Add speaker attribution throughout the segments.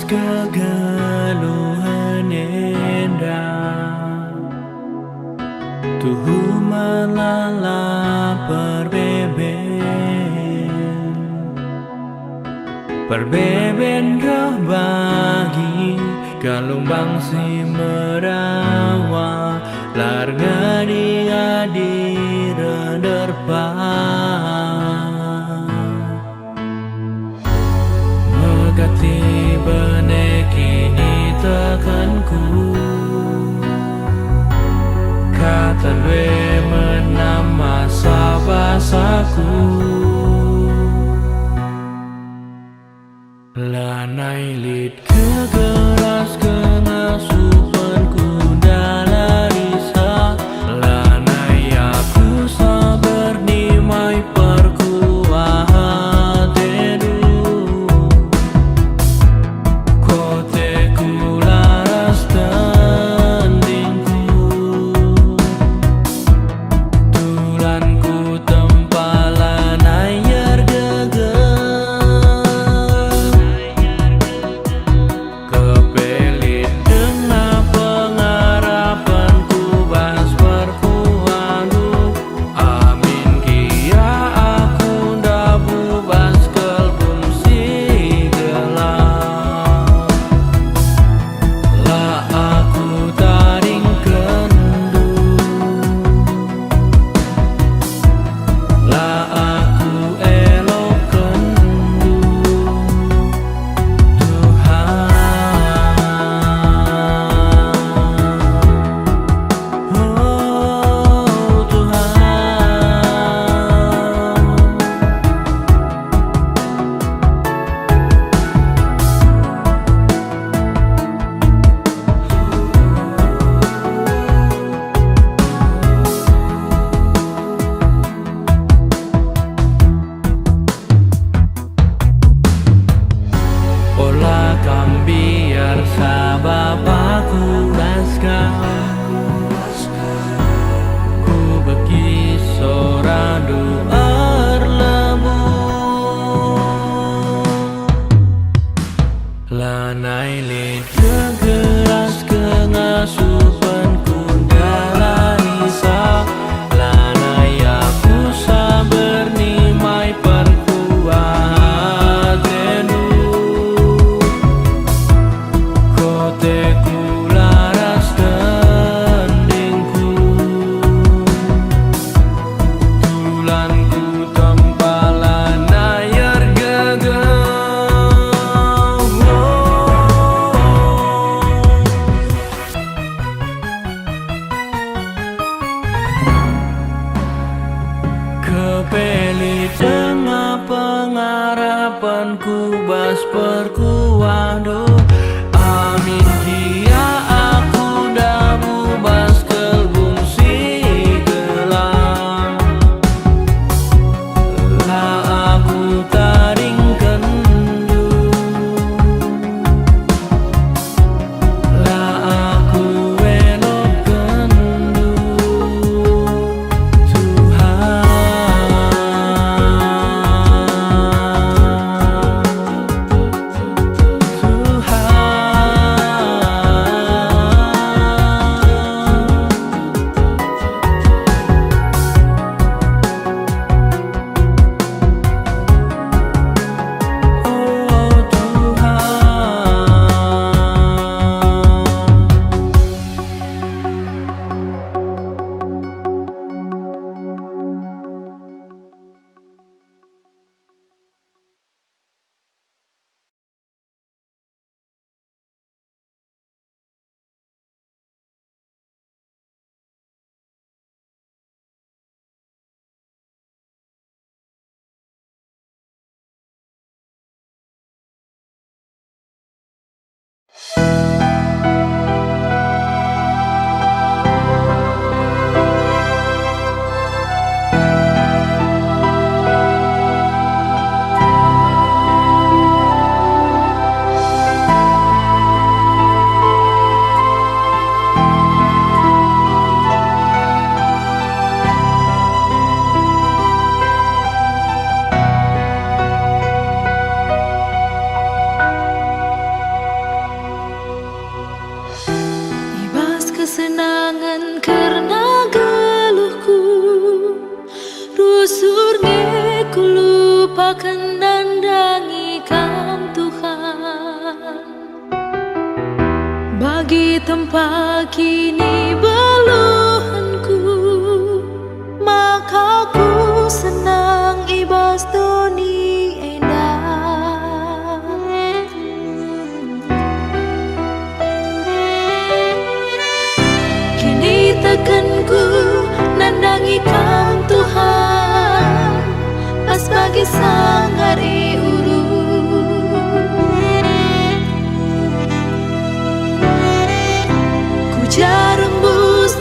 Speaker 1: kegeluhan indah Tuhu melala perbeben roh bagi Galumbang si merawa Larga dia di renderpan Megati benek ini tekanku Kata we menam masa basaku Lanai lid kegeras kengasupanku dalarisa Lanai aku sabar nimai perkuahan tedu Koteku laras tandingku Tulanku tempalan air geger Biar sababaku Ku bagi soradu erlemu Lanai lid kegeras kengasupanku dalarisa Lanai aku sabar nimai perkuahan tedu Koteku laras tandingku Tulanku tempalan air geger Kepeli tengah pengharapanku bas perkuado Amin kia aku dabu bas kelbung si gelang La aku taring kendu La aku elok kendu Tuhan
Speaker 2: pakan nandangi Kam Tuhan, bagi tempat kini beluhanku, maka ku senang ibas doni endah. Kini tekanku nandangi Kam Tuhan, pas bagi sanggari uru. Ku jarembus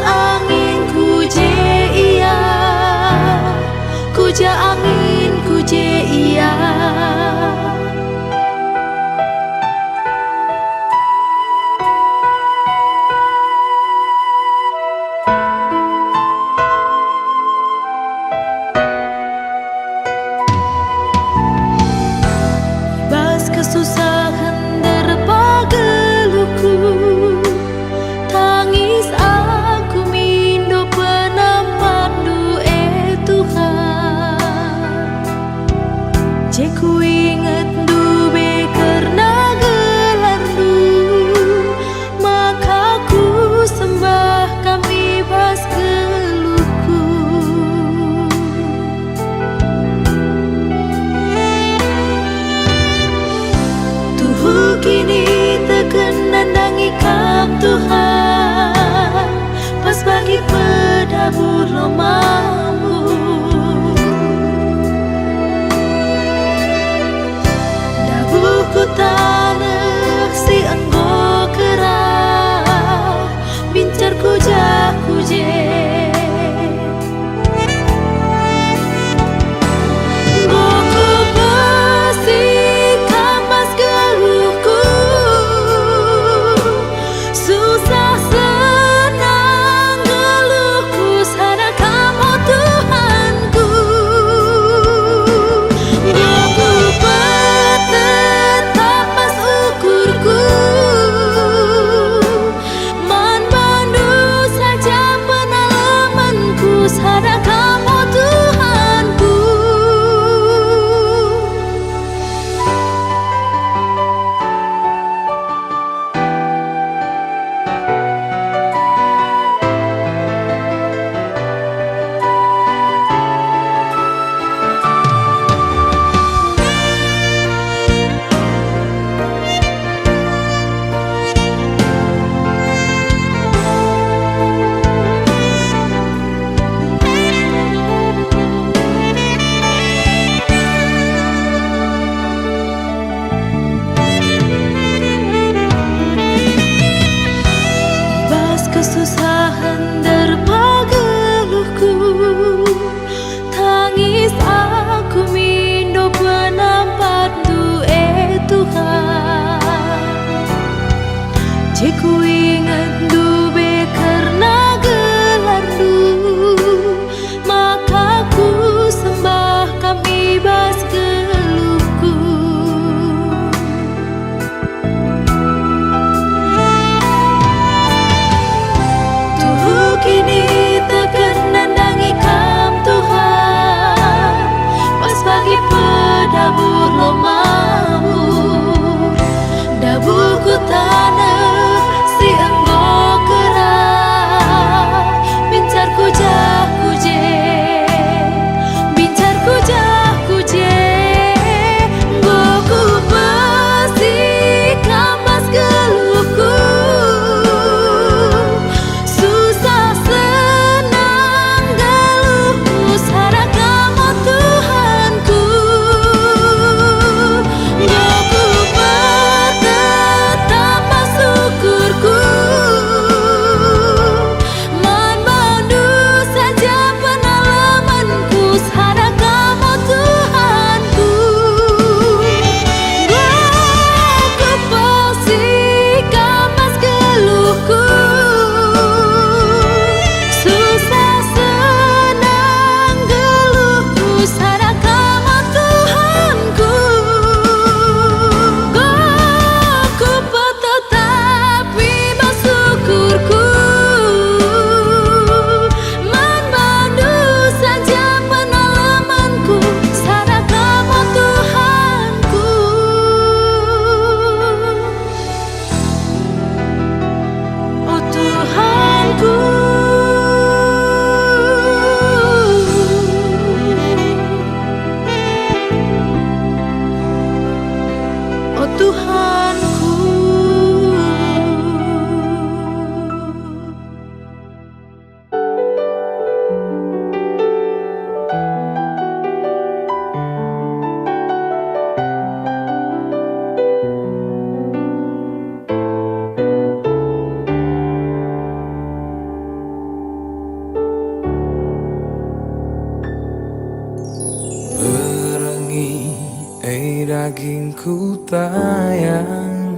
Speaker 1: Hei dagingku tayang,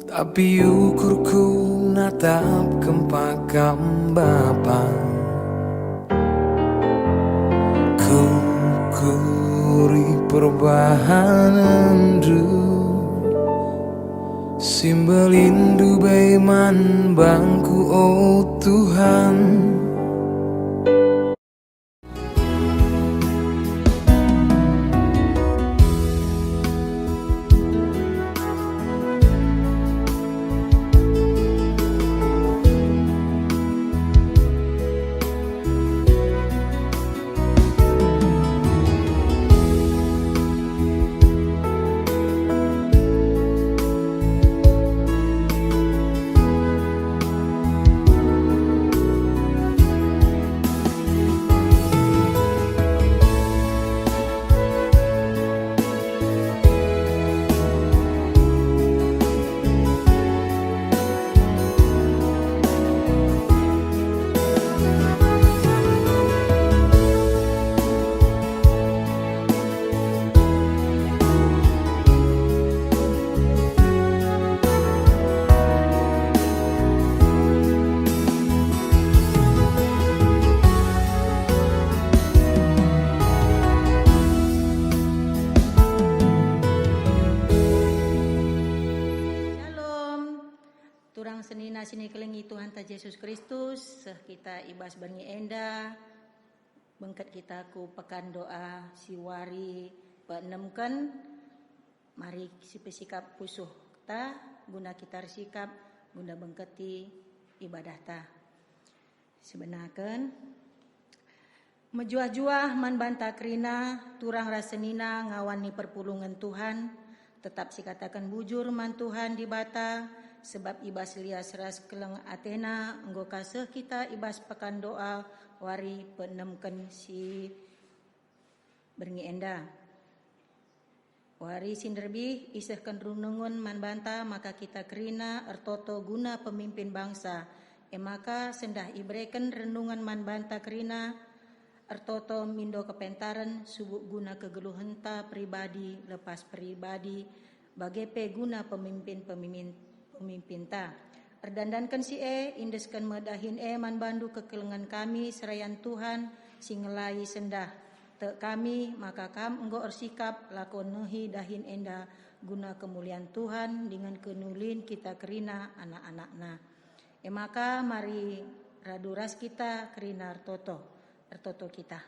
Speaker 1: tapi ukurku natap kempakam Bapa. Ku kuri perbahanan du Simbelindu baiman bangku oh Tuhan.
Speaker 3: Turang senina sini kelengi Tuhan ta Yesus Kristus, kita ibas bernyi enda, bengket kita ku pekan doa siwari peenemken, mari si pesikap pusuh ta, guna kita sikap, guna bengketi ibadah ta. Sebenaken, mejuah-juah man banta krina, turang rasenina ngawani perpulungan Tuhan, tetap sikatakan bujur man Tuhan di bata, sebab ibas lias ras keleng Athena enggo kasih kita ibas pekan doa wari peenemken si berngi enda. Wari sinderbi isehken runungun man banta maka kita kerina ertoto guna pemimpin bangsa. Maka sendah ibreken renungan man banta kerina ertoto mindo kepentaran subuk guna kegeluhenta pribadi lepas pribadi bagepe guna pemimpin ta. Erdandankan si indeskan medahin man bandu kekelengan kami serayan Tuhan singelai sendah te kami maka kam enggo ersikap lakon nehi dahin enda guna kemuliaan Tuhan dengan kenulin kita kerina anak-anakna. Maka mari raduras kita kerina ertoto kita.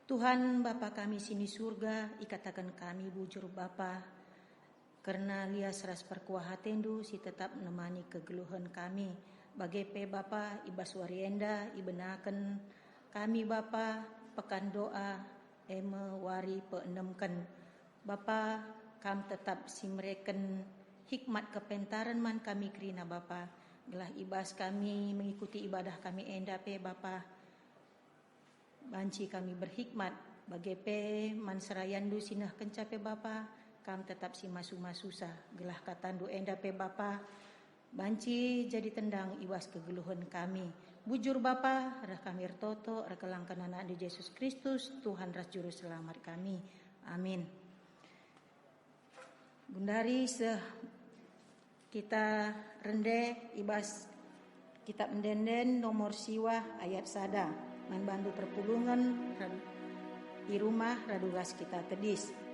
Speaker 3: Tuhan Bapa kami sini surga, ikatakan kami bujur Bapa. Karena lias ras perkuah hatendu si tetap menemani kegeluhan kami. Bagepe Bapa ibas warienda ibenaken kami Bapa pekan doa wari peenemken. Bapa kam tetap simreken hikmat kepentaran man kami kerina Bapa. Gelah ibas kami mengikuti ibadah kami enda pe Bapa. Banci kami berhikmat bagepe man serayandu sinah kencape Bapa. Kam tetap si masu-masusa gelah katandu enda pe Bapa banci jadi tendang iwas kegeluhan kami bujur Bapa rah kami ertoto rekelangkan anak di Yesus Kristus Tuhan ras juru selamat kami amin. Gundari kita rende ibas kitab mendenden nomor siwa ayat sada man bandu perpulungan di rumah radugas kita tedis.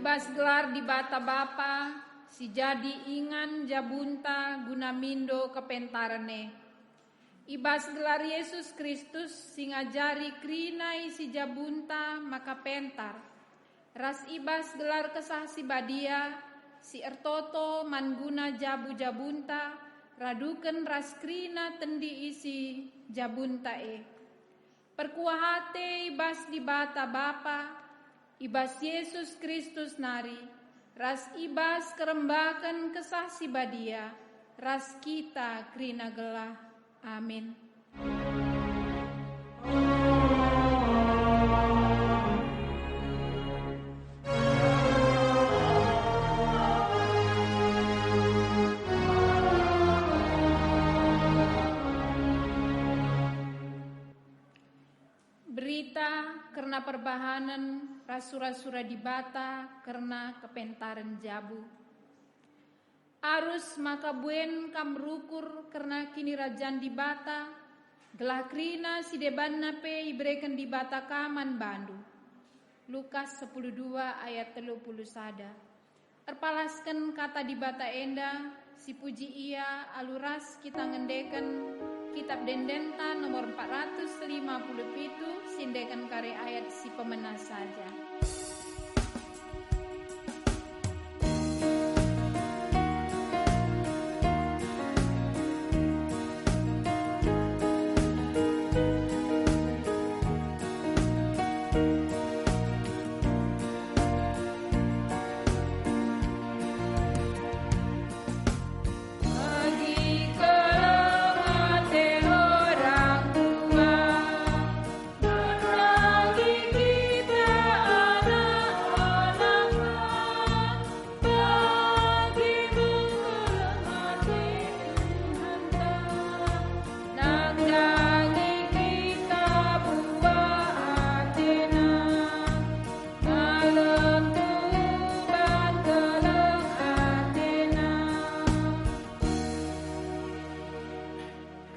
Speaker 4: ibas gelar di bata bapa, si jadi ingan jabunta guna mindo kepentarane. Ibas gelar Yesus Kristus si ngajari krinai si jabunta maka pentar. Ras ibas gelar kesah si badia, si ertoto mangguna jabu jabunta, raduken ras krina tendi isi jabunta Perkuahate ibas di bata bapa, ibas Yesus Kristus nari, ras ibas kerembakan kesah si badia, ras kita krina gelah. Amin. Berita karena perbahanan rasura-sura di bata karena kepentaran jabu. Arus maka buen kam rukur karena kini rajan di bata, gelah krina si deban nape ibrekan di bata kaman bandu. Lukas 12 ayat 31. Erpalaskan kata di bata enda, si puji ia aluras kita ngendekan kitab Dendenta nomor 450 sindekan kare ayat si pemenah saja.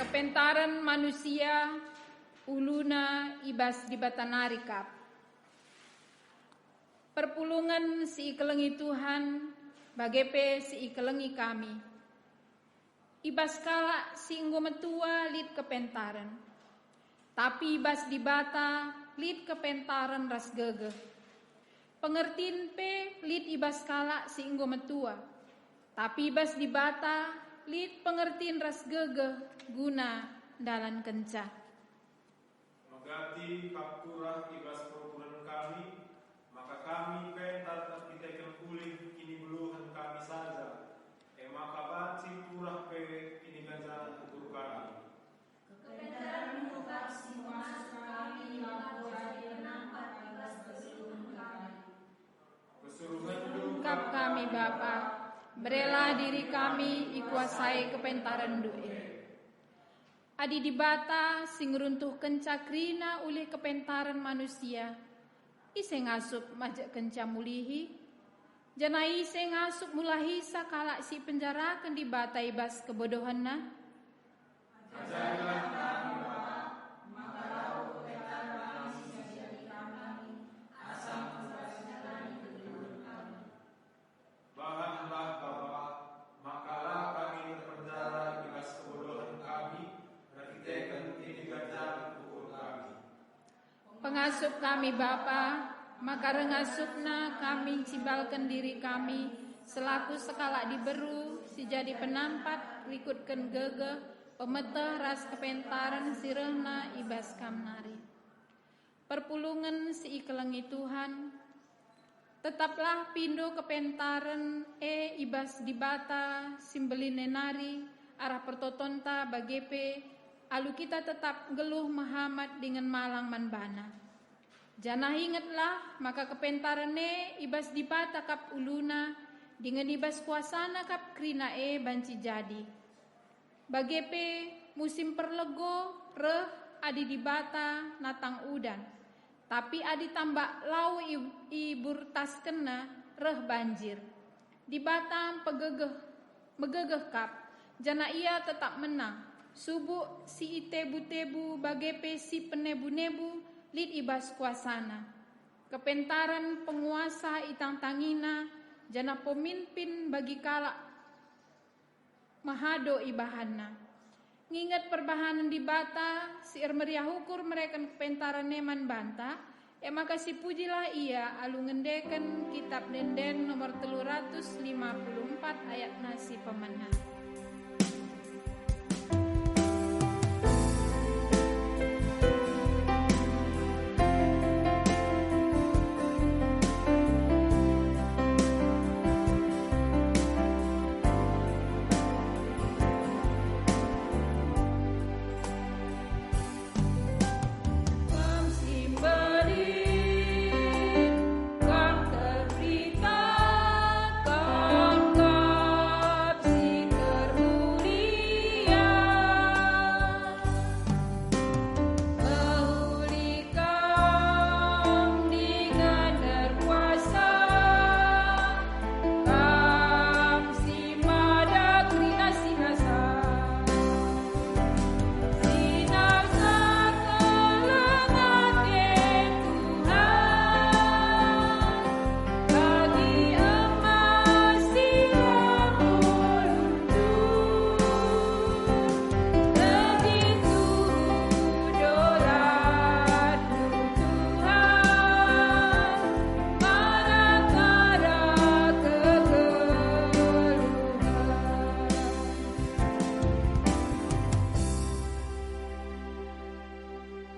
Speaker 4: Kepentaran manusia uluna ibas di batanari kap. Perpulungan si ikelengi Tuhan bagepe si ikelengi kami. Ibas kala si inggo metua lid kepentaran. Tapi ibas di bata lid kepentaran ras gegeh. Pengertiin pe lid ibas kala si inggo metua. Tapi ibas di bata lid pengertiin ras gegeh guna dalan kencah.
Speaker 5: Megati kapturah ibas perpuluhan kami, maka kami pentar terpitekan pulih kini beluhan kami saja. Maka baci turah pe kini ganjaran ukur kami.
Speaker 3: Kepentaran kasih masuk kami lapor jadi nampak ibas keseluruhan kami.
Speaker 5: Kesuruhan
Speaker 4: Ungkap kami Bapa, berilah diri kami ikuasai kepentaran doe. Adi di bata sing runtuh kenca krina ulih kepentaran manusia. Ise ngasup majak kenca mulihi. Jana ise ngasup mulahi sakala si penjarakan di bata ibas kebodohanna.
Speaker 5: Ajarilah kami Bapa,
Speaker 3: Maka lau kepentaran manusia jadi kami, asam menjalani kehidupan kami.
Speaker 5: bahanlah Bapa, makalah kami terpenjara ibas kebodohan kami, rakitekan kini ganjaran ukur kami.
Speaker 4: Pengasup kami Bapa, maka rengasupna kami cibalkan diri kami, selaku sekala diberu, si jadi penampat, rikutkan gegeh, pemeteh ras kepentaran sirehna ibas kamnari. Perpulungan si ikelengi Tuhan, tetaplah pindo kepentaran ibas di bata simbeline nari, arah pertotonta bagepe, alu kita tetap geluh Muhammad dengan malang manbana. Janah ingatlah maka kepentarane ibas di bata kap uluna dengan ibas kuasana kap krina banci jadi. Bagepe musim perlego reh adi di bata natang udan. Tapi adi tambak lau ibur tas kena reh banjir. Di bata megegeh kap. Jana ia tetap menang. Subuh si itebu-tebu bagepe si penebu-nebu lid ibas kuasana. kepentaran penguasa itang tangina, jana pemimpin bagi kala mahado ibahana. Ngingat perbahanan di bata, si meriah hukur mereka kepentaran neman banta, maka si pujilah ia alu ngendeken kitab denden nomor 354 ayat nasi pemenang.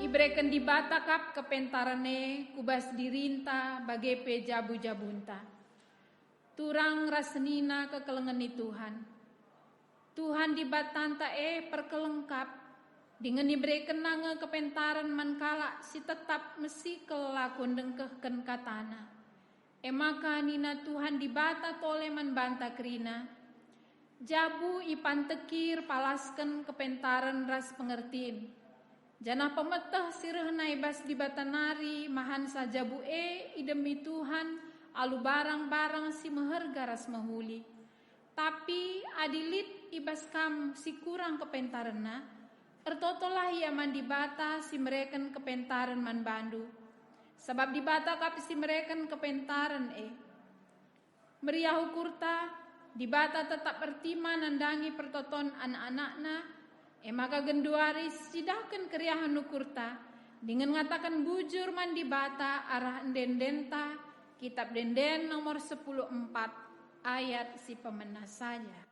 Speaker 4: Ibreken di batakap kepentarane kubas dirinta bagai pejabu jabunta. Turang rasenina kekelengeni Tuhan. Tuhan di batanta perkelengkap dengan ibreken nange kepentaran mankala si tetap mesi kelakon dengkehken katana. Maka nina Tuhan di bata toleman banta krina. Jabu ipan tekir palasken kepentaran ras pengertiin. Janah pemeteh sireh bas di batanari mahan saja bu idemi Tuhan alu barang-barang si meherga ras mahuli. Tapi adilit ibas kam si kurang kepentarena, ertotolah ia man di bata si mereken kepentaran man bandu. Sebab di bata kap si mereken kepentaran meriah ukurta di bata tetap bertima nandangi pertoton anak-anakna. Maka genduari sidakan keriahan nukurta dengan ngatakan bujur mandi bata arah dendenta kitab denden nomor 14 ayat si pemenah saja.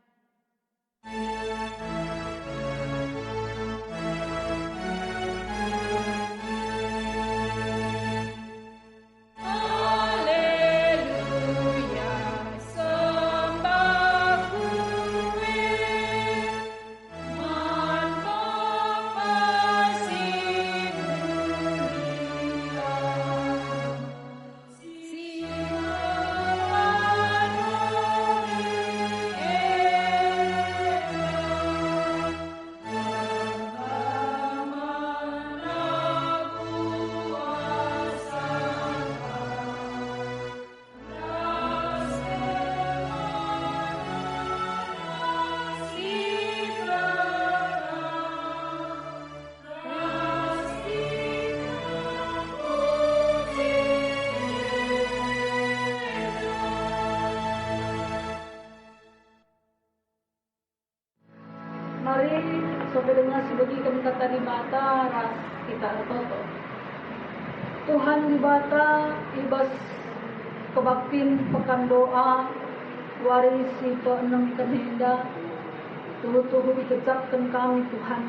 Speaker 6: Mari sebenarnya sebagian kata di bata ras kita toto. Tuhan di bata ibas kebaktin pekan doa warisi peenem kenenda tuhu-tuhu dikecapkan kami Tuhan.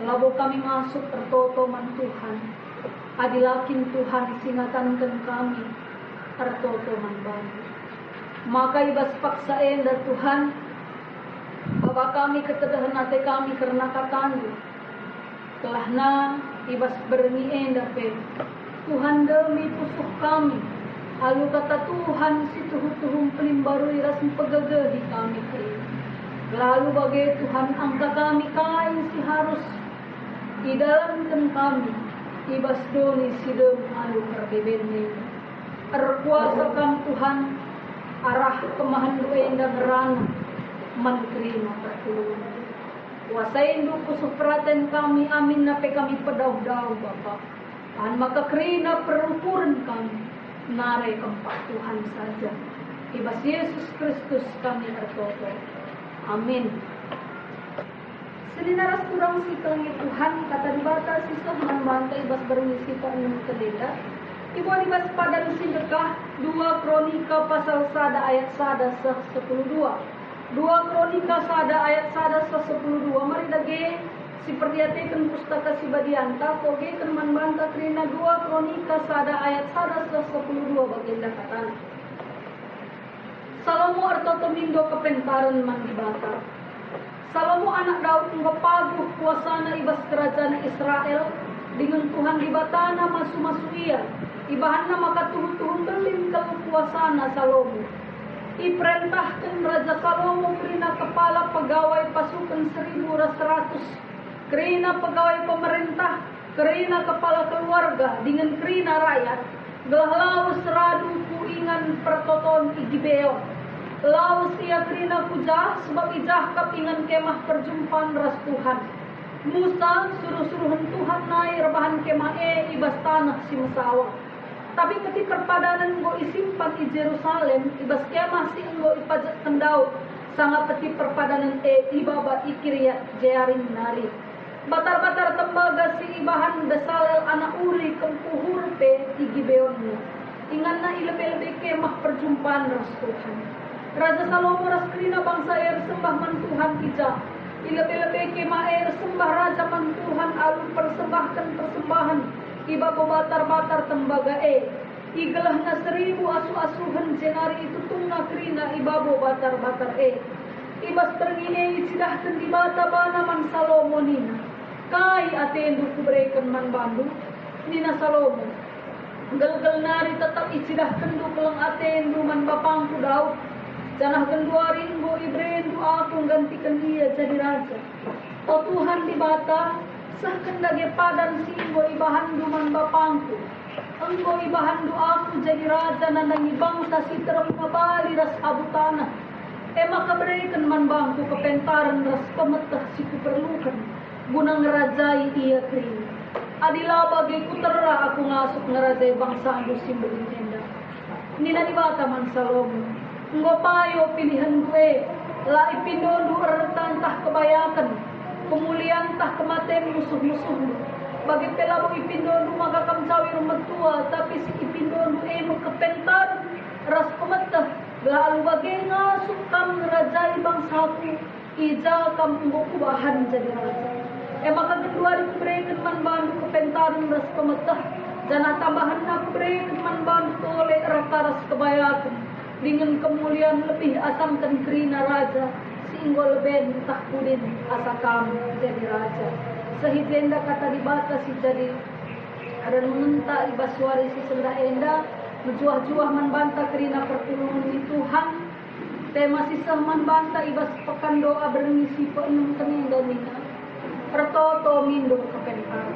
Speaker 6: Labo kami masuk tertoto man Tuhan. Adilakin Tuhan singatankan kami tertoto man bantu. Maka ibas paksain dan Tuhan Bapa kami ketedahan hati kami karena katandu. Telah na ibas bernien dape. Tuhan demi pusuh kami. Alu kata Tuhan si tuhu-tuhum pelimbaru iras pegagahi kami kiri. Lalu bagai Tuhan angka kami kain si harus di dalam kami. Ibas doni si dem alu kerbebeni. Erkuasa kami Tuhan arah kemahan doenda gerana. Menerima pertolongan. Kuasain du pusuh perhatian kami, amin nape kami pedau-dau Bapa. Maka kerina perukuran kami nare keempat Tuhan saja. Ibas Yesus Kristus kami berdoa. Amin. Selinaras kurang si langit Tuhan kata dibatasi sohman bantai ibas bermisi perenung keleda. Ibu ibas pada sindekah 2 Kronika pasal 1 ayat 1 10:2. 2 Kronika 1 ayat 1 10:2. Mari dage seperti atekan pustaka si badianta koge kan manbanta krina 2 Kronika 1 ayat 1 10:2 baginda katan. Salomo arto tomindo kepentaran mandibata. Salomo anak Daud ngapaguh kuasana ibas kerajaan Israel dengan Tuhan dibatana masu-masu ia. Ibahanna maka tuhun-tuhun belim kalau kuasana Salomo. Iperintahkan Raja Salomo kerina kepala pegawai pasukan 1.100, kerina pegawai pemerintah, kerina kepala keluarga, dengan kerina rakyat. Gelah laus radu kuingan pertoton Gibeon. Laus ia kerina kujah sebab ijah kapingan kemah perjumpaan ras Tuhan. Musa suruh-suruhan Tuhan naik rebahan kemah ibas tanah si Mesawa. Tapi ketika perpadanan enggo isimpan di Jerusalem, ibas kemah si enggo ipajak kendau. Sangat peti perpadanan ibaba Kiryat Jearim nari. Batar-batar tembaga si ibahan Besalel anak Uri kempuhur pe Gibeonnya. Inganna ilebe-lebe kemah perjumpaan ras Tuhan. Raja Salomo ras kerina bangsa air sembah man Tuhan ija. Ilebe-lebe kemah air sembah raja man Tuhan alun persembahkan persembahan. Iba batar-batar tembaga Igelahna 1.000 asu-asuhan jenari itu tunga kerina ibabo batar-batar Ibas perngine icidahkan di bata bana man Salomo nina. Kai atendu kubrekan man bandu nina Salomo. Gel-gel nari tetap icidahkan du kelang atendu man bapangku Daud. Janah genduarin bo ibrendu aku gantikan dia jadi raja. O Tuhan di bata sahkan dage padan singgo ibahandu man bapangku. Engkau ibahandu aku jadi raja nandangi bangsa si terang mabali ras abu tanah. Maka berikan man bangku kepentaran ras pemetah si kuperlukan. Gunang ngerajai ia kering. Adila bagi kutera aku ngasuk ngerajai bangsa andu simbelin tenda. Nina di bata man Salomo. Engkau payo pilihan gue. La ipindodu ertan tah kebayakan. Kemuliaan tah kematian musuh-musuhmu. Bagi pelabong ipindodu maka kamcawi rumah tua. Tapi si ipindodu kepentar ras pemetah. Lalu bagi ngasuk kam ngerajai bangsaku. Ija kam umboku bahan jadi raja. Maka kedua diberikan man bandu kepentaran ras pemetah. Jana tambahan aku berikan man bandu oleh raka ras kebayakan. Dengan kemuliaan lebih asamkan kerina raja. Singgol ben takudin asa kamu jadi raja. Sehijenda kata dibata si jadi ada mengentak ibas suari si senda enda menjuah-juah manbanta kerina pertulungan di Tuhan. Tema sisa manbanta ibas pekan doa bermisi penung kening domina pertoto mindo kepentar.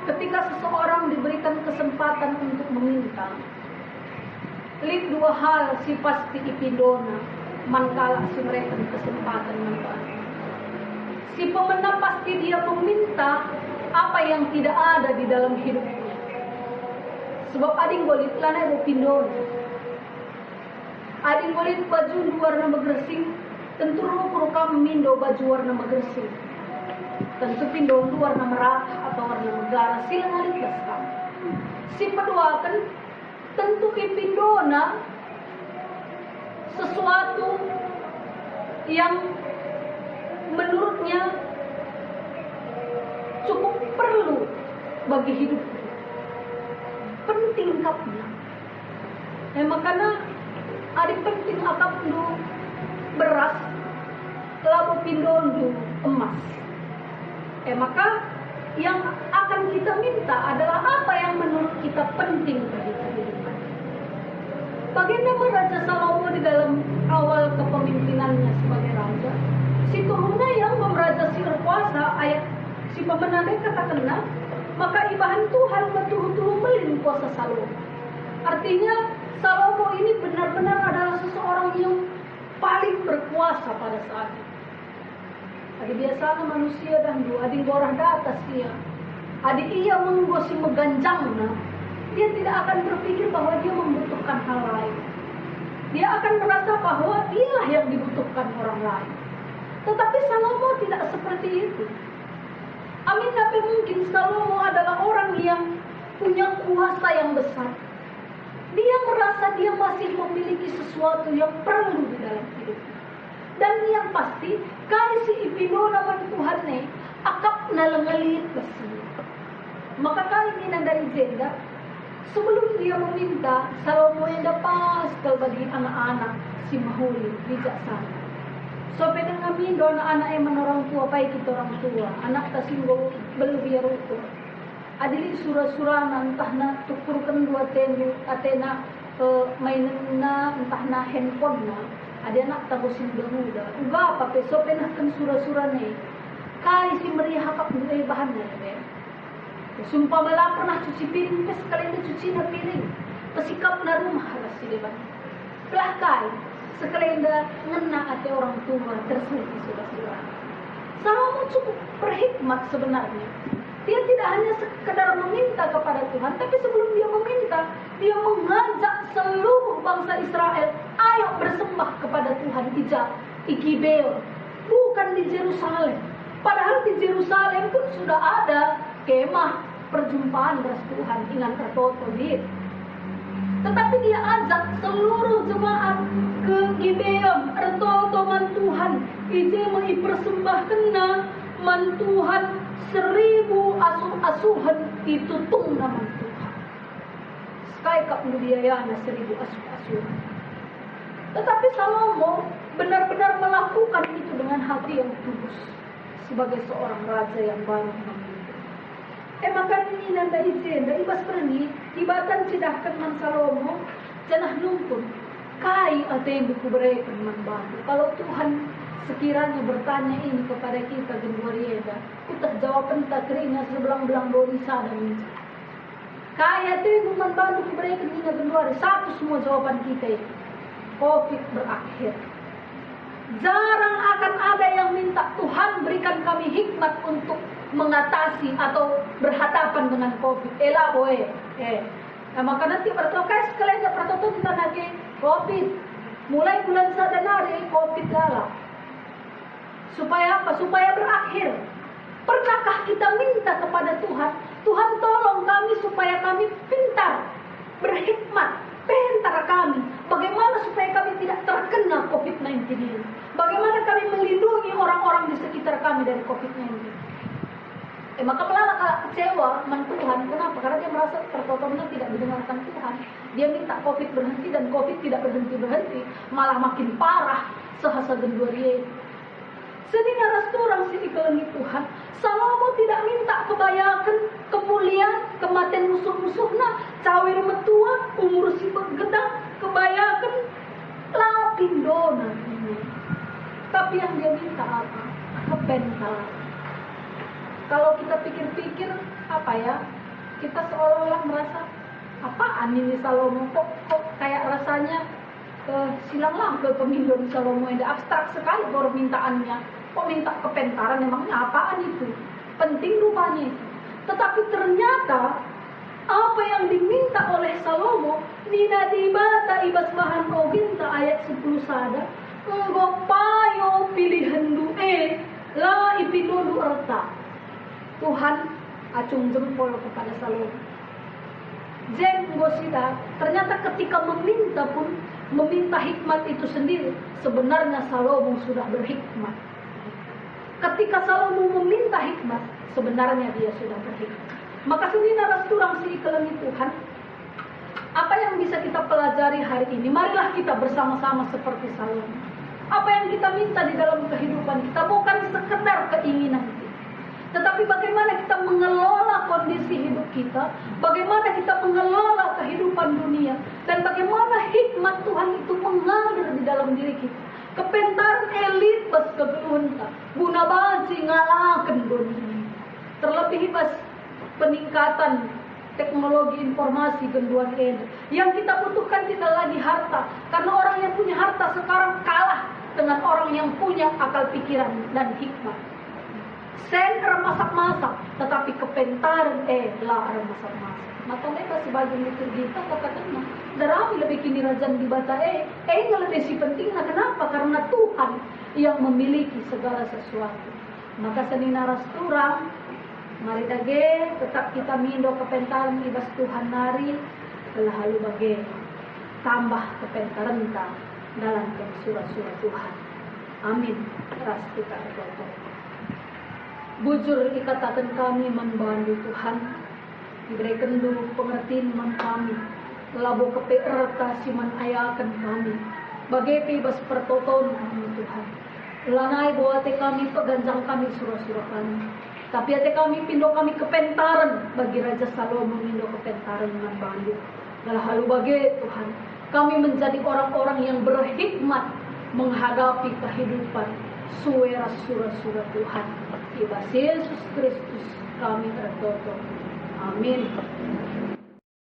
Speaker 6: Ketika seseorang diberikan kesempatan untuk meminta, lip dua hal si pasti ipindona mankala si mereka kesempatan manbanta. Si pemenang pasti dia meminta apa yang tidak ada di dalam hidupnya. Sebab ading golit lana rupindon. Ading golit baju warna megresing, tentu rupa mindo baju warna megresing. Tentu pindon warna merah atau warna megara silang alit baskan. Si peduakan tentu ipindona sesuatu yang menurutnya cukup perlu bagi hidupnya, penting kapnya. Makanya ada penting akap du beras, lalu pindon du emas. Maka yang akan kita minta adalah apa yang menurut kita penting bagi kehidupan. Bagaimana Raja Salomo di dalam awal kepemimpinannya sebagai raja? Si Tuhuna yang memeraja si kuasa ayat si pemenangnya katakanlah maka ibahan Tuhan betul-betul melin kuasa Salomo. Artinya Salomo ini benar-benar adalah seseorang yang paling berkuasa pada saat itu. Ada biasanya manusia dan dua ading borah di atas dia. Adik ia menggosi meganjangna, dia tidak akan berpikir bahwa dia membutuhkan hal lain. Dia akan merasa bahwa dialah yang dibutuhkan orang lain. Tetapi Salomo tidak seperti itu. Amin tapi mungkin Salomo adalah orang yang punya kuasa yang besar. Dia merasa dia masih memiliki sesuatu yang perlu di dalam hidup. Dan yang pasti, kasih ipino naman Tuhan ne, akap na lengelit bersama. Maka kali ini dari jenda, sebelum dia meminta, Salomo yang dapat bagi anak-anak si mahuli bijaksana. So pedang kami do anak-anak yang menorong tua baik kita orang tua, anak tasinggo berlebih ruko. Adili surah-surah entah na tukurkan dua tenu atena mainan na entah na handphone na. Ada anak tagusin muda. Uga apa so penahkan surah-surah nih. Kai si meriah hakap nilai bahan na ya. Sumpah malah pernah cuci piring, pas sekalian cuci na piring. Pesikap na rumah harus si depan. Pelahkai, sekalian dah ngena hati orang tua tersentuh sudah-sudah. Salomo cukup berhikmat sebenarnya. Dia tidak hanya sekedar meminta kepada Tuhan, tapi sebelum dia meminta, dia mengajak seluruh bangsa Israel, ayo bersembah kepada Tuhan di Gibeon, bukan di Yerusalem. Padahal di Yerusalem pun sudah ada kemah perjumpaan beras Tuhan dengan tertoto dia. Tetapi dia ajak seluruh jemaat ke Gibeon, tertoto man Tuhan, ije mempersembahkan man Tuhan 1000 asuh-asuhan itu tung nama Tuhan. Sekali kemudian 1000 asuh-asuhan. Tetapi Salomo benar-benar melakukan itu dengan hati yang tulus sebagai seorang raja yang baru memimpin. Maka ini nanda izin, dari ibas perni, ibatan cidahkan man Salomo, janah nuntun, kai atau buku berikan man baru. Kalau Tuhan sekiranya bertanya ini kepada kita Gendwarieda, kita jawaban tak keringa sebelang-belang dorisa dan minta. Kaya itu membantu kepada kita Gendwari, satu semua jawaban kita itu. Covid berakhir. Jarang akan ada yang minta Tuhan berikan kami hikmat untuk mengatasi atau berhadapan dengan Covid. Elah boy. Maka nanti bertokai sekalian pertoton lagi Covid. Mulai bulan Januari Covid lalu. Supaya apa? Supaya berakhir. Pernahkah kita minta kepada Tuhan, Tuhan tolong kami supaya kami pintar, berhikmat, pintar kami. Bagaimana supaya kami tidak terkena COVID-19 ini? Bagaimana kami melindungi orang-orang di sekitar kami dari COVID-19? Maka malah kecewa man Tuhan. Kenapa? Karena dia merasa tertotonnya tidak didengarkan Tuhan. Dia minta COVID berhenti dan COVID tidak berhenti-berhenti. Malah makin parah sehasa Gendwarieda. Sehingga restoran si ikelengi Tuhan, Salomo tidak minta kebayakan, kemuliaan, kematian musuh-musuhna, cawir metua, umur si gedang, kebayakan, lapindona. Tapi yang dia minta apa? Kebentar. Kalau kita pikir-pikir, apa ya? Kita seolah-olah merasa, apaan ini Salomo? Kok kayak rasanya silanglah ke pemilu di Salomo ini abstrak sekali permintaannya. Kok minta kepentaran, emangnya apaan itu? Penting rupanya itu. Tetapi ternyata apa yang diminta oleh Salomo, Nina dibata ibas bahan roginta ayat 10 sada, enggo payo pilihan du'e la ipidodu erta. Tuhan acung jempol kepada Salomo. Jen gosida, ternyata ketika meminta pun, meminta hikmat itu sendiri, sebenarnya Salomo sudah berhikmat. Ketika Salomo meminta hikmat, sebenarnya dia sudah berhikmat. Maka sebenarnya turang si ikelengi Tuhan, apa yang bisa kita pelajari hari ini? Marilah kita bersama-sama seperti Salomo. Apa yang kita minta di dalam kehidupan kita bukan sekedar keinginan kita, tetapi bagaimana kita mengelola kondisi hidup kita, bagaimana kita mengelola kehidupan dunia, dan bagaimana hikmat Tuhan itu mengalir di dalam diri kita. Kepentaran elit bas kegeluhenta, guna banci ngalakan dunia. Terlebih bas peningkatan teknologi informasi genduan ini. Yang kita butuhkan tidak lagi harta, karena orang yang punya harta sekarang kalah dengan orang yang punya akal pikiran dan hikmat. Sen masak-masak, tetapi kepentaran lah masak-masak. Maka mereka sebagai liturgi kita katakan, darami lebih kini rajang di bata nggak lebih si pentingnya. Kenapa? Karena Tuhan yang memiliki segala sesuatu. Maka senina ras turang, mari dage tetap kita mindo kepentaran ibas Tuhan nari, telah halu bage tambah kepentaran kita dalam surah-surah Tuhan. Amin. Ras kita berdoa. Bujur ikatan kami membantu Tuhan, diberikan dulu pengertian man kami, labu keperta siman ayakan kami, bagai bebas pertoton kami Tuhan. Lanai buat kami peganjang kami surah-surah kami, tapi ate kami pindo kami kepentaran bagi Raja Salomo pindo kepentaran man bandu. Dalam halu bagi Tuhan, kami menjadi orang-orang yang berhikmat menghadapi kehidupan suara surah-surah Tuhan. Ibas Yesus Kristus kami berdoa. Amin.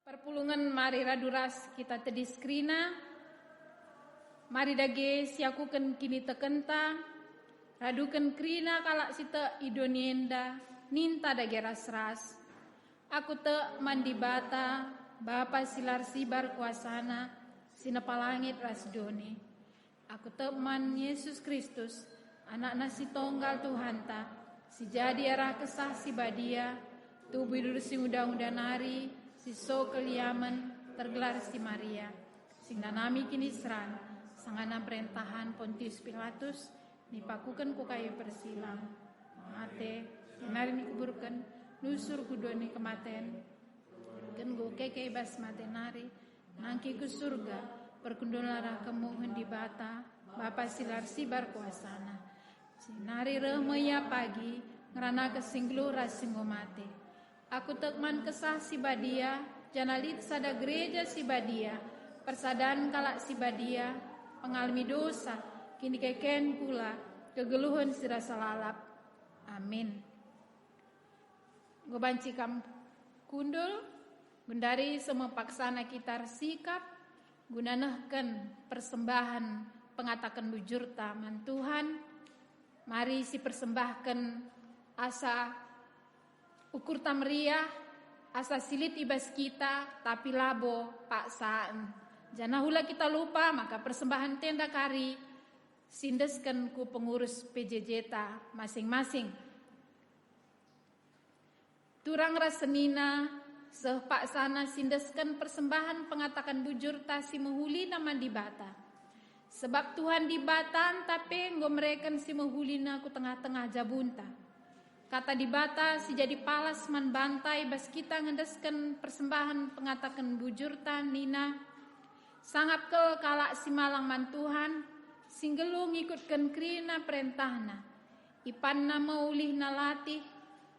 Speaker 4: Perpulungan mari raduras kita tedi skrina. Mari dage siakuken kini tekenta. Raduken krina kalak sita idonienda. Ninta dage ras-ras. Aku te mandi bata. Bapa silar sibar kuasana. Sinapalangit rasdoni. Aku te man Yesus Kristus. Anak nasi tonggal Tuhan ta. Si jadi arah kesah si badia, tubuh dulu si muda-muda nari, si so keliaman, tergelar si Maria. Sing nanami kini seran, sangana perintahan Pontius Pilatus, nipakukan ku kayu persilang. Mate, nari nikuburkan, nusur kudoni kematen. Ken go keke bas mate nari, nangki ke surga, perkundolara kemuhen di bata, Bapa silar sibar kuasana. Sinari remaya pagi, ngerana kesingglu rasingo mate. Aku tekman kesah si badia, janalit sada gereja si badia, persadaan kalak si badia, pengalami dosa, kini keken pula, kegeluhan sira salalap. Amin. Gobanci kam kundul, gundari semua paksana kita sikap, gunanahkan persembahan pengatakan bujur taman Tuhan. Mari si persembahkan asa ukur tamriah, asa silit ibas kita, tapi labo paksaan. Jangan hula kita lupa, maka persembahan tenda kari, sindeskan ku pengurus PJJ ta masing-masing. Turang rasenina, seh paksana sindeskan persembahan pengatakan bujur ta si muhuli naman di bata. Sebab Tuhan di batan tapi ngomreken si mahulina ku tengah-tengah jabunta. Kata di bata si jadi palas man bantai bas kita ngendesken persembahan pengatakan bujur tan nina. Sangap ke kalak si malang man Tuhan, singgelu ngikutkan krina perintahna. Ipanna maulih na latih,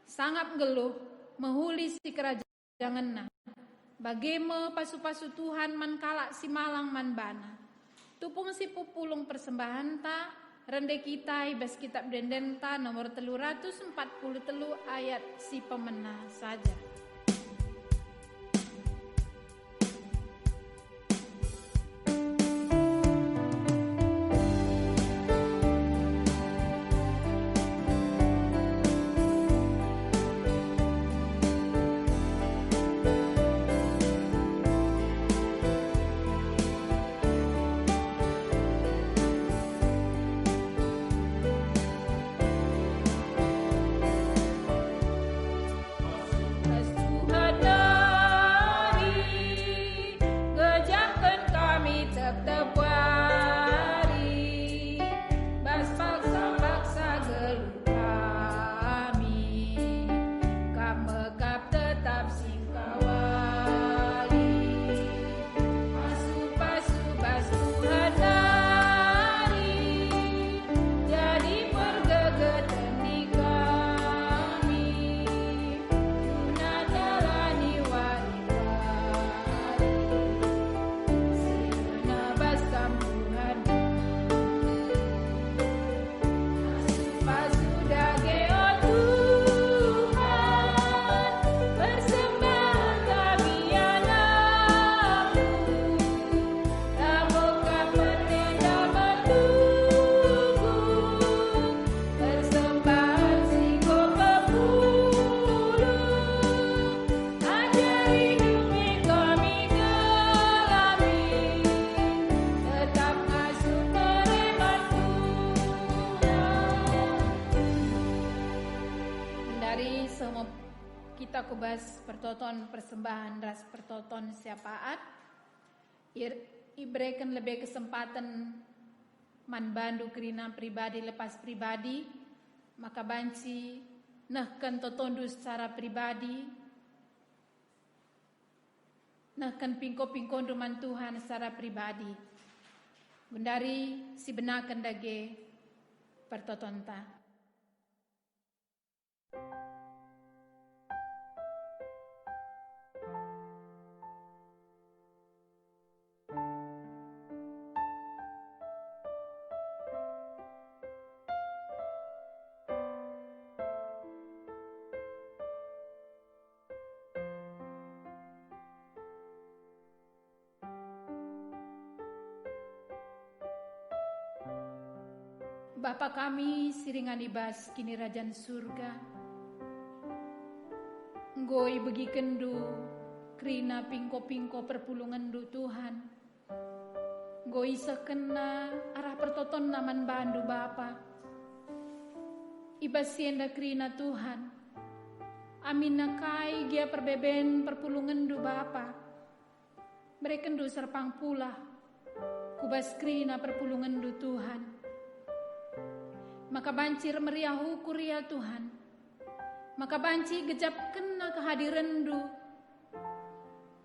Speaker 4: sangap geluh mahuli si kerajanganna. Bagemo pasu-pasu Tuhan man kalak si malang man bana. Tupung si pupulung persembahan ta, rende kita ibas kitab dendenta nomor 343 ayat si pemena saja. ibas pertoton persembahan ras pertoton syafaat. Iberikan lebih kesempatan man bandu kerina pribadi lepas pribadi, maka banci nahkan totondu secara pribadi, nahkan pingko-pingko man Tuhan secara pribadi. Gundari si benakan dage pertotonta. Bapa kami siringan ibas kini rajan surga, Ngoi begi kendu krina pingko-pingko perpulungan du Tuhan, Ngoi sekena arah pertoton naman bandu Bapa, ibas sienda krina Tuhan, amin nakai gia perbeben perpulungan du Bapa, mereka du serpang pula, kubas krina perpulungan du Tuhan. Maka bancir meriahu kuria Tuhan, maka banci gejap kena kehadiran du,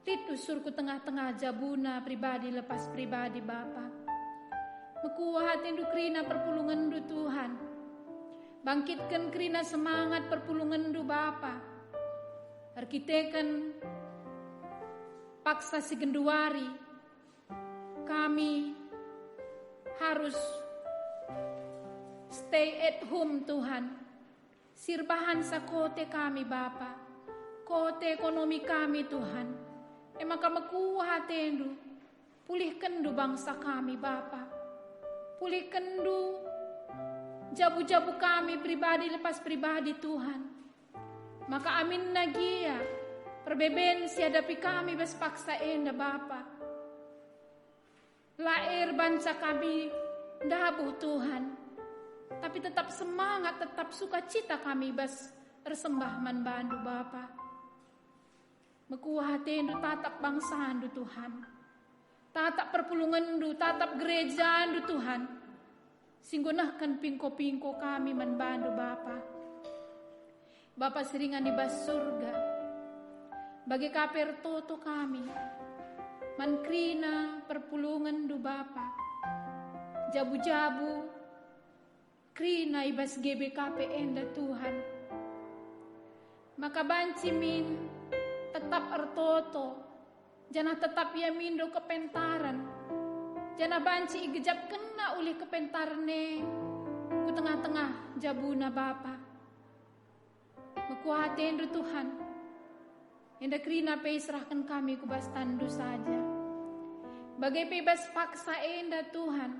Speaker 4: tit usurku tengah-tengah jabuna pribadi lepas pribadi Bapa, mekuahatin du krina perpulungan du Tuhan, bangkitkan krina semangat perpulungan du Bapa, arkitekan paksa si genduari, kami harus stay at home Tuhan, sirbahan sa kote kami Bapa, kote ekonomi kami Tuhan, maka makuha tendu, pulihkan du bangsa kami Bapa, pulihkan du jabu-jabu kami pribadi lepas pribadi Tuhan, maka amin nagia, perbeben siadapi kami bes paksa enda Bapa, lair bangsa kami dabuh Tuhan, tapi tetap semangat, tetap sukacita kami bas resembah man bandu Bapa. Mekuahatin du tatap bangsaan du Tuhan, tatap perpulungan du, tatap gerejaan du Tuhan, singgunahkan pingko-pingko kami man bandu Bapa. Bapa seringan di bas surga, bagi kaper toto kami, man krina perpulungan du Bapa, jabu-jabu krina ibas GBKP enda Tuhan, maka banci min tetap ertoto, jana tetap yamindo kepentaran, jana banci igejap kena oleh kepentarne ku tengah-tengah jabuna Bapa, mekuhati enda Tuhan, enda krina pe serahkan kami ku bas tandu saja, bagai bebas paksa enda Tuhan,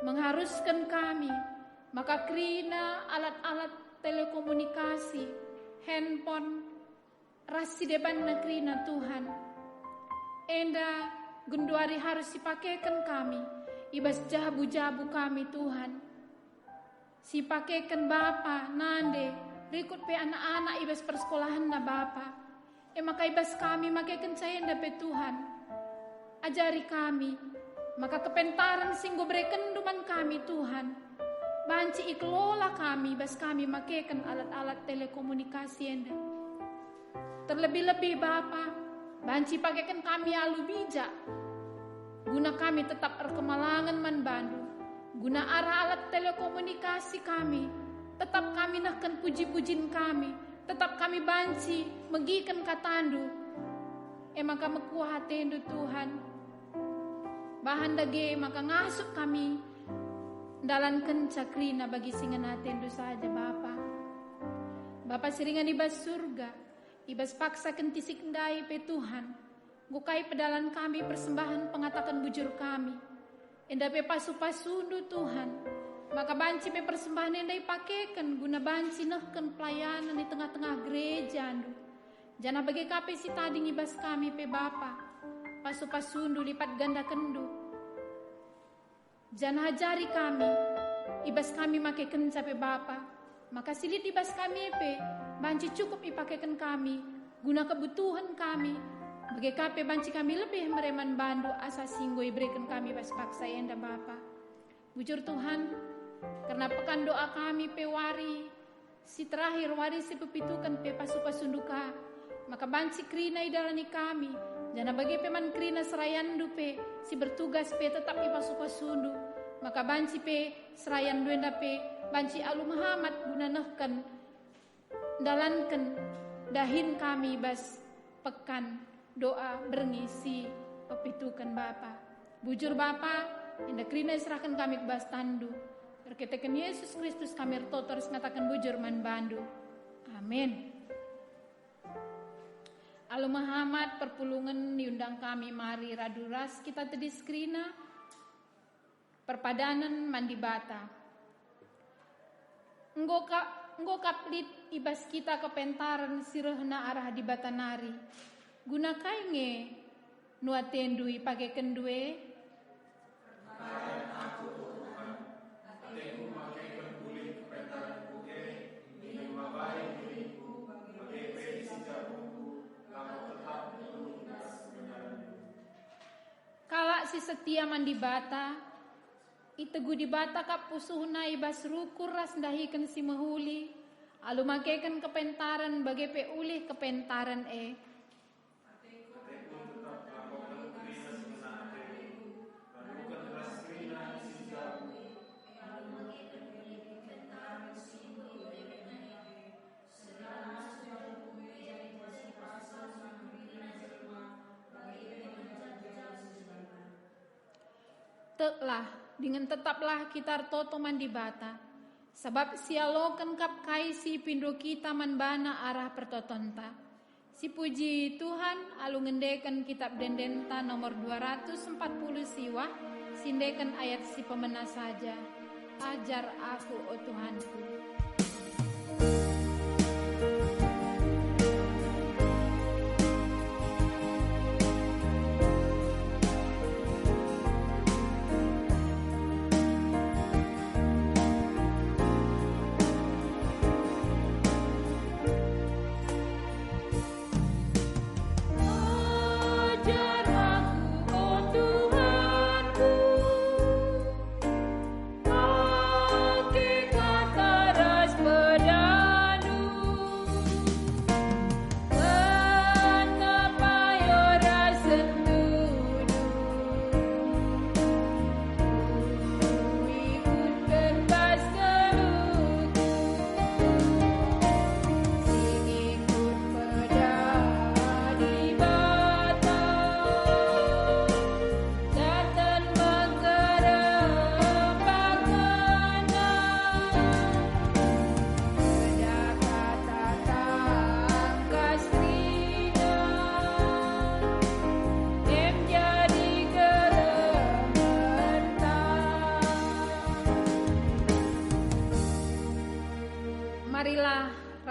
Speaker 4: mengharuskan kami, maka krina alat-alat telekomunikasi, handphone, rasi depan krina Tuhan, enda gunduari harus dipakaikan kami, ibas jabu-jabu kami Tuhan, sipakaikan Bapa, nande, rikut pe anak-anak ibas persekolahan na Bapa, maka ibas kami makaikan sayenda pe Tuhan, ajari kami, maka kepentaran singgo bereken duman kami Tuhan, banci ikelola kami, bas kami makaikan alat-alat telekomunikasi enda. Terlebih-lebih Bapa, banci pakaikan kami alu bijak, guna kami tetap erkemalangan man bandu, guna arah alat telekomunikasi kami, tetap kami nahkan puji-pujin kami, tetap kami banci megikan katandu, maka mekuahatendu Tuhan, bahan dage maka ngasup kami, dalan kencakrina bagi singan tendu saja Bapa. Bapa seringan ibas surga, ibas paksa kentisik ndai pe Tuhan, gukai pedalan kami persembahan pengatakan bujur kami, enda pe pasu-pasundu Tuhan, maka banci pe persembahan endai pakaikan guna banci nahkan pelayanan di tengah-tengah gereja andu, jana bagi kape si tadi ngibas kami pe Bapa, pasu-pasundu lipat ganda kendu, jana hajari kami, ibas kami make kenca pe Bapa, maka silit ibas kami pe, banci cukup ipakaikan kami, guna kebutuhan kami. Bagi kape banci kami lebih mereman bandu asa singgoi berikan kami bas paksa enda Bapa. Bujur Tuhan, karena pekan doa kami pewari, si terakhir wari si pepitukan pe pasu-pasunduka, maka banci krina idalani kami, jana bagi peman krina serayandu pe, si bertugas pe tetap i pasu-pasundu, maka banci pe serayandu enda pe, banci alu Muhammad guna nehkan, dalankan, dahin kami bas pekan doa berngisi pepitukan Bapa. Bujur Bapa, indah krina serahkan kami ke bas tandu. Berkatakan Yesus Kristus kami ertotor ngatakan bujur man bandu. Amin. Alu Muhammad perpulungan diundang kami mari raduras kita tadi skrina perpadanan mandi bata. Enggo kaplit ibas kita kepentaran sirehna arah di batanari. Guna kainge nuatendui pakai kendue. Kalak si setia mandi bata, itegu di bata kapusuhna ibas rukur ras dahikan si mahuli, alu makekan kepentaran bagi pe ulih kepentaran Teklah dengan tetaplah kita toto mandi bata, sebab sialokan kap kaisi pindo kita manbana arah pertotonta. Si puji Tuhan alu ngendekan kitab dendenta nomor 240 siwa, sindekan ayat si pemena saja. Ajar aku, oh Tuhanku.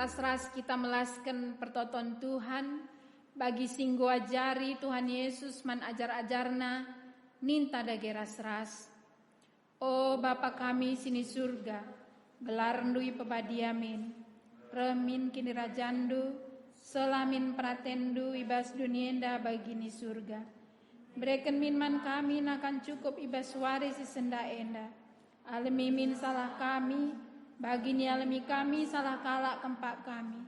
Speaker 4: Ras-ras kita melaskan pertoton Tuhan bagi singgo ajari Tuhan Yesus man ajar-ajarna ninta dage ras-ras. O Bapa kami sini surga, gelar ndui pepadiamin, remin kini rajandu, selamin pratendu ibas dunienda bagini surga. Berikan minman kami nakan cukup ibas waris senda enda. Alemimin salah kami, bagini alami kami salah kalak kempak kami.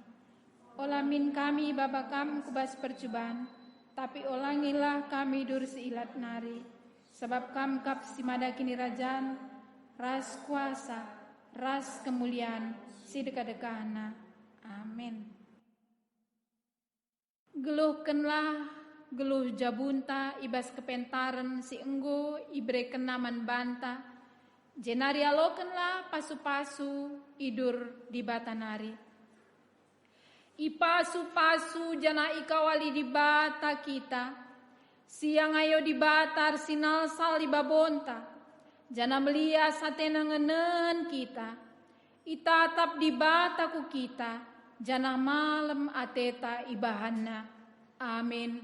Speaker 4: Olamin kami Bapa kami kubas percobaan, tapi olangilah kami dur seilat nari. Sebab kam kap simada kini rajan, ras kuasa, ras kemuliaan, si deka-dekana. Amin. Geluhkanlah, geluh jabunta, ibas kepentaran si enggo, ibre kenaman banta. Jenari alokenlah pasu-pasu idur di batanari. Ipasu-pasu jana ikawali di bata kita. Siang ayo di batar sinal sal di babonta. Jana melia satena ngenen kita. Itatap di bataku kita. Jana malam ateta ibahanna. Amin.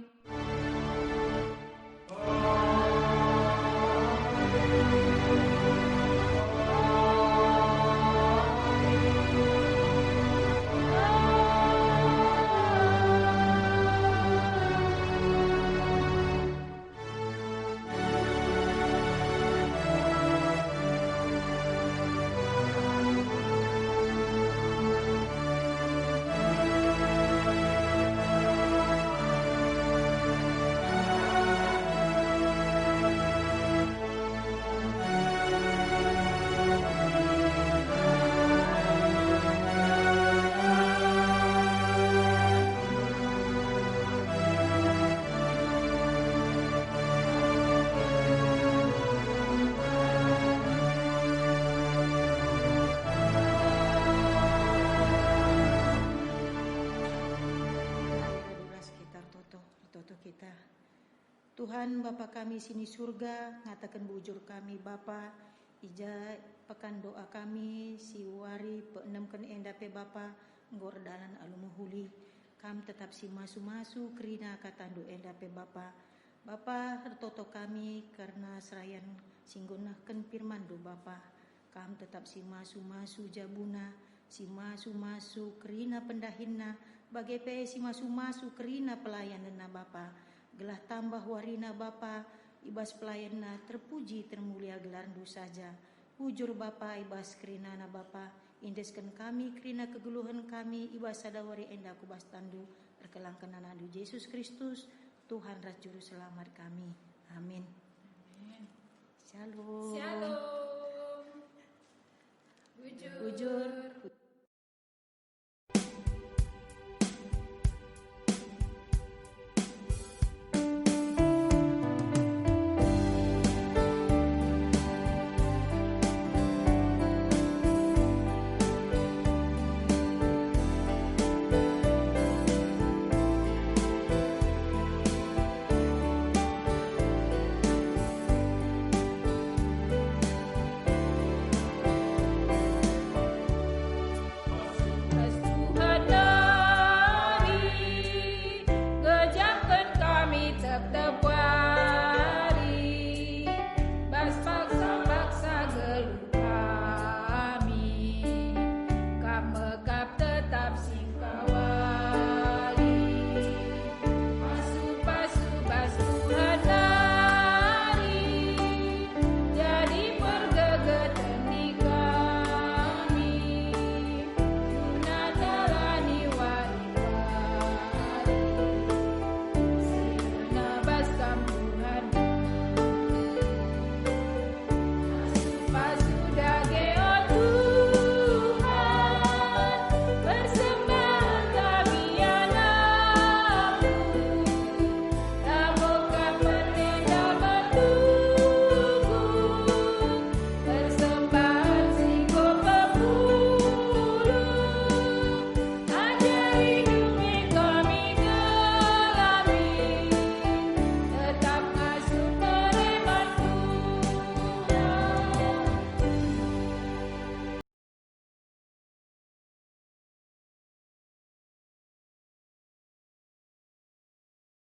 Speaker 3: untuk kita. Tuhan Bapa kami sini surga, ngatakan bujur kami Bapa, ija pekan doa kami si wari peenamkan endape Bapa ngordanan alumuhuli. Kam tetap si masu-masu kerina katandu endape Bapa. Bapa hertoto kami karena serayan singgonahkan firman do Bapa. Kam tetap si masu-masu jabuna, si masu-masu kerina pendahinna, bagai pe si masu-masu kerina pelayananna Bapa. Gelah tambah warina Bapa, ibas pelayanna terpuji termulia gelarndu saja. Bujur Bapa ibas kerinana Bapa, indeskan kami kerina kegeluhan kami, ibas sadawari enda kubas tandu, perkelangkan anadu Yesus Kristus, Tuhan Ras Juru Selamat kami. Amin. Shalom.
Speaker 4: Shalom. Bujur.